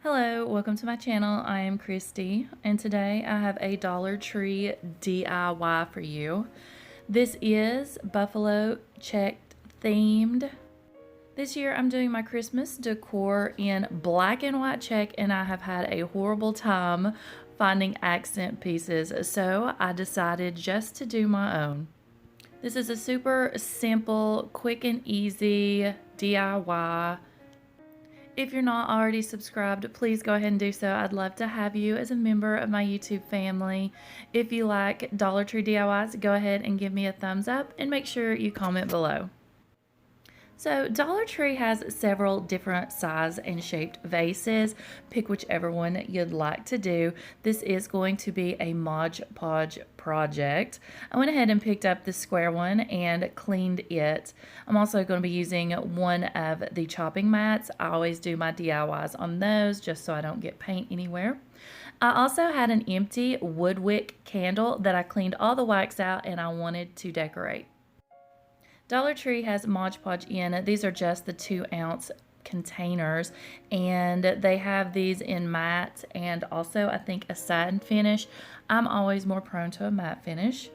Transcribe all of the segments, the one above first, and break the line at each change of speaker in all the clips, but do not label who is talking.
Hello, welcome to my channel. I am Kristi, and today I have a Dollar Tree DIY for you. This is buffalo checked themed. This year I'm doing my Christmas decor in black and white check, and I have had a horrible time finding accent pieces, so I decided just to do my own. This is a super simple, quick and easy DIY. If you're not already subscribed, please go ahead and do so. I'd love to have you as a member of my YouTube family. If you like Dollar Tree DIYs, go ahead and give me a thumbs up and make sure you comment below. So Dollar Tree has several different size and shaped vases. Pick whichever one you'd like to do. This is going to be a Mod Podge project. I went ahead and picked up the square one and cleaned it. I'm also going to be using one of the chopping mats. I always do my DIYs on those just so I don't get paint anywhere. I also had an empty wood wick candle that I cleaned all the wax out and I wanted to decorate. Dollar Tree has Mod Podge in. These are just the 2-ounce containers, and they have these in matte and also I think a satin finish. I'm always more prone to a matte finish.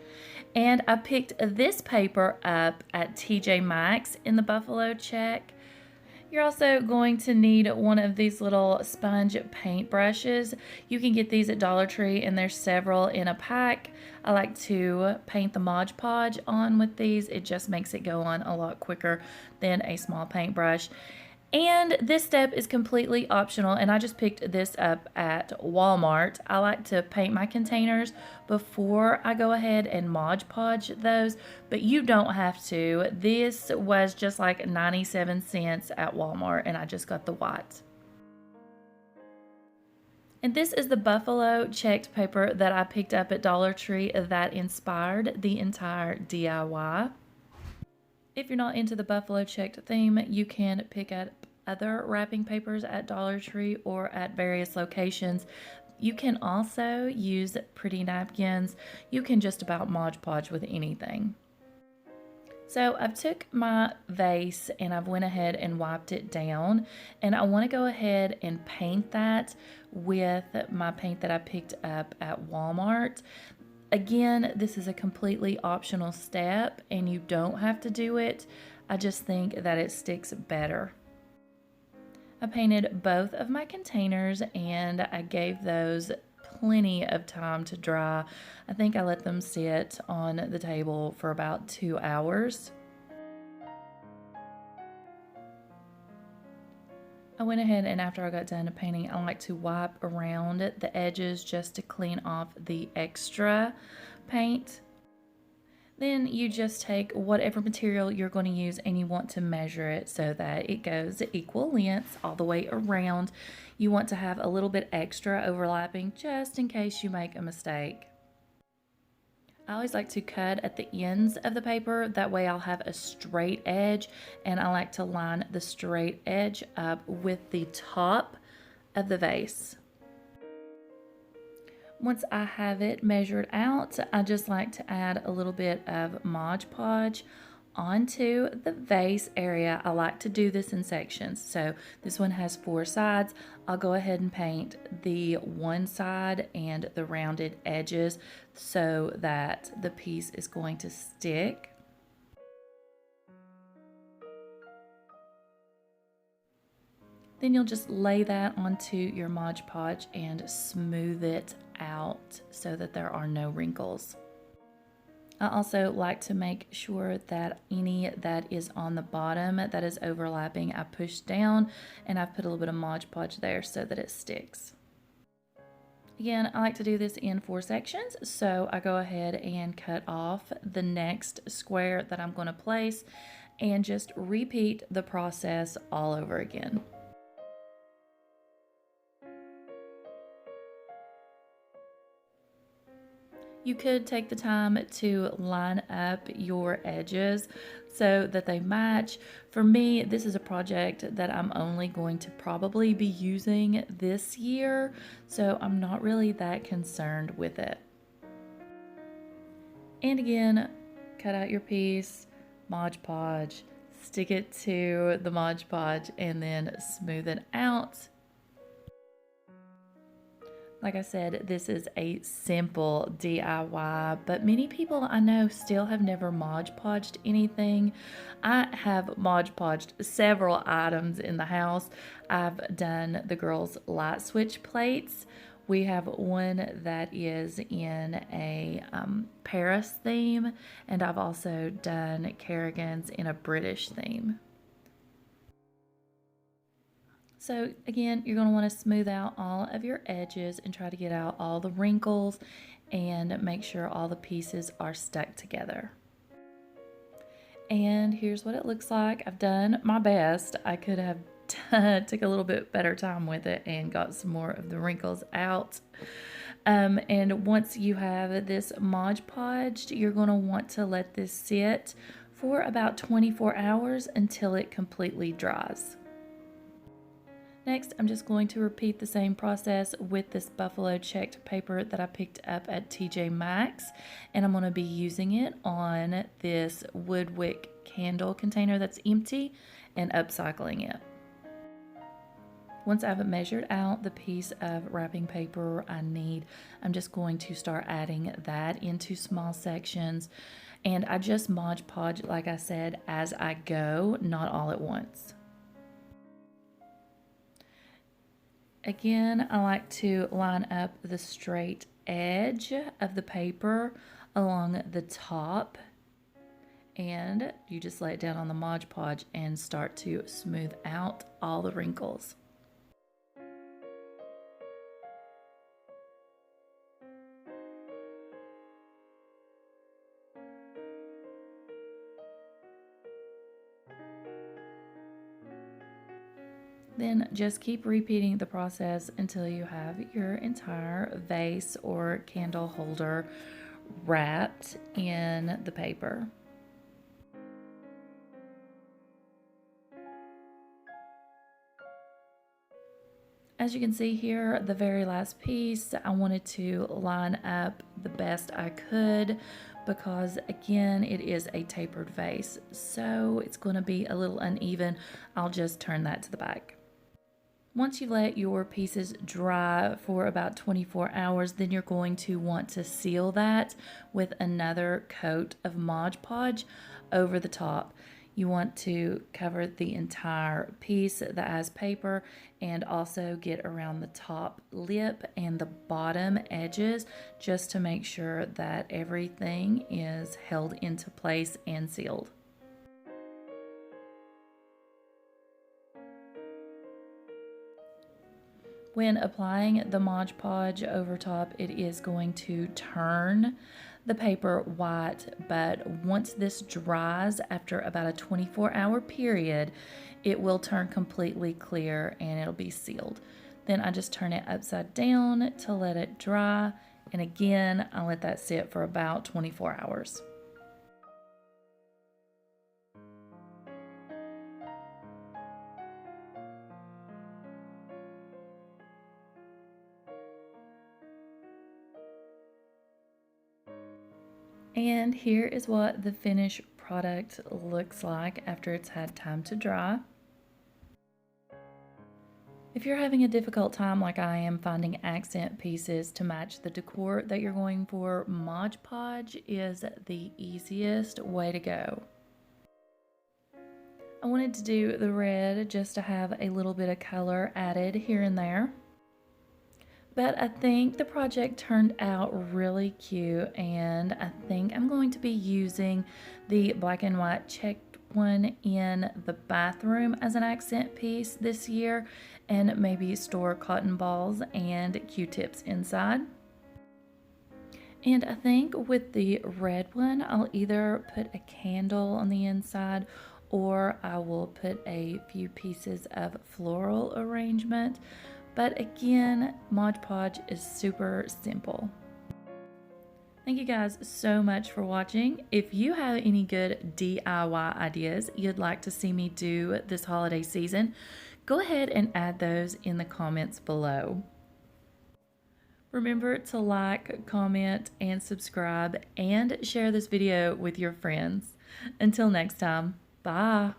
And I picked this paper up at TJ Maxx in the buffalo check. You're also going to need one of these little sponge paint brushes. You can get these at Dollar Tree, and there's several in a pack. I like to paint the Mod Podge on with these. It just makes it go on a lot quicker than a small paintbrush. And this step is completely optional, and I just picked this up at Walmart. I like to paint my containers before I go ahead and Mod Podge those, but you don't have to. This was just like 97 cents at Walmart, and I just got the white. And this is the buffalo checked paper that I picked up at Dollar Tree that inspired the entire DIY. If you're not into the buffalo checked theme, you can pick up other wrapping papers at Dollar Tree or at various locations. You can also use pretty napkins. You can just about Mod Podge with anything. So I've took my vase and I've went ahead and wiped it down, and I want to go ahead and paint that with my paint that I picked up at Walmart. Again, this is a completely optional step and you don't have to do it. I just think that it sticks better. I painted both of my containers and I gave those plenty of time to dry. I think I let them sit on the table for about 2 hours. I went ahead and after I got done painting, I like to wipe around the edges just to clean off the extra paint. Then you just take whatever material you're going to use and you want to measure it so that it goes equal lengths all the way around. You want to have a little bit extra overlapping just in case you make a mistake. I always like to cut at the ends of the paper, that way I'll have a straight edge, and I like to line the straight edge up with the top of the vase. Once I have it measured out, I just like to add a little bit of Mod Podge onto the vase area. I like to do this in sections. So this one has 4 sides. I'll go ahead and paint the one side and the rounded edges so that the piece is going to stick. Then you'll just lay that onto your Mod Podge and smooth it out so that there are no wrinkles. I also like to make sure that any that is on the bottom that is overlapping, I push down and I've put a little bit of Mod Podge there so that it sticks. Again, I like to do this in 4 sections, so I go ahead and cut off the next square that I'm going to place and just repeat the process all over again. You could take the time to line up your edges so that they match. For me, this is a project that I'm only going to probably be using this year, so I'm not really that concerned with it. And again, cut out your piece, Mod Podge, stick it to the Mod Podge, and then smooth it out. Like I said, this is a simple DIY, but many people I know still have never Mod Podged anything. I have Mod Podged several items in the house. I've done the girls' light switch plates. We have one that is in a Paris theme, and I've also done Kerrigan's in a British theme. So again, you're going to want to smooth out all of your edges and try to get out all the wrinkles and make sure all the pieces are stuck together. And here's what it looks like. I've done my best. I could have took a little bit better time with it and got some more of the wrinkles out. And once you have this Mod Podged, you're going to want to let this sit for about 24 hours until it completely dries. Next, I'm just going to repeat the same process with this buffalo checked paper that I picked up at TJ Maxx, and I'm going to be using it on this wood wick candle container that's empty and upcycling it. Once I've measured out the piece of wrapping paper I need, I'm just going to start adding that into small sections, and I just Mod Podge, like I said, as I go, not all at once. Again, I like to line up the straight edge of the paper along the top, and you just lay it down on the Mod Podge and start to smooth out all the wrinkles. Then just keep repeating the process until you have your entire vase or candle holder wrapped in the paper. As you can see here, the very last piece, I wanted to line up the best I could because again, it is a tapered vase, so it's going to be a little uneven. I'll just turn that to the back. Once you let your pieces dry for about 24 hours, then you're going to want to seal that with another coat of Mod Podge over the top. You want to cover the entire piece that has paper and also get around the top lip and the bottom edges just to make sure that everything is held into place and sealed. When applying the Mod Podge over top, it is going to turn the paper white, but once this dries after about a 24-hour period, it will turn completely clear and it'll be sealed. Then I just turn it upside down to let it dry, and again, I let that sit for about 24 hours. And here is what the finished product looks like after it's had time to dry. If you're having a difficult time like I am finding accent pieces to match the decor that you're going for, Mod Podge is the easiest way to go. I wanted to do the red just to have a little bit of color added here and there. But I think the project turned out really cute, and I think I'm going to be using the black and white checked one in the bathroom as an accent piece this year, and maybe store cotton balls and Q-tips inside. And I think with the red one, I'll either put a candle on the inside or I will put a few pieces of floral arrangement. But again, Mod Podge is super simple. Thank you guys so much for watching. If you have any good DIY ideas you'd like to see me do this holiday season, go ahead and add those in the comments below. Remember to like, comment, and subscribe, and share this video with your friends. Until next time, bye.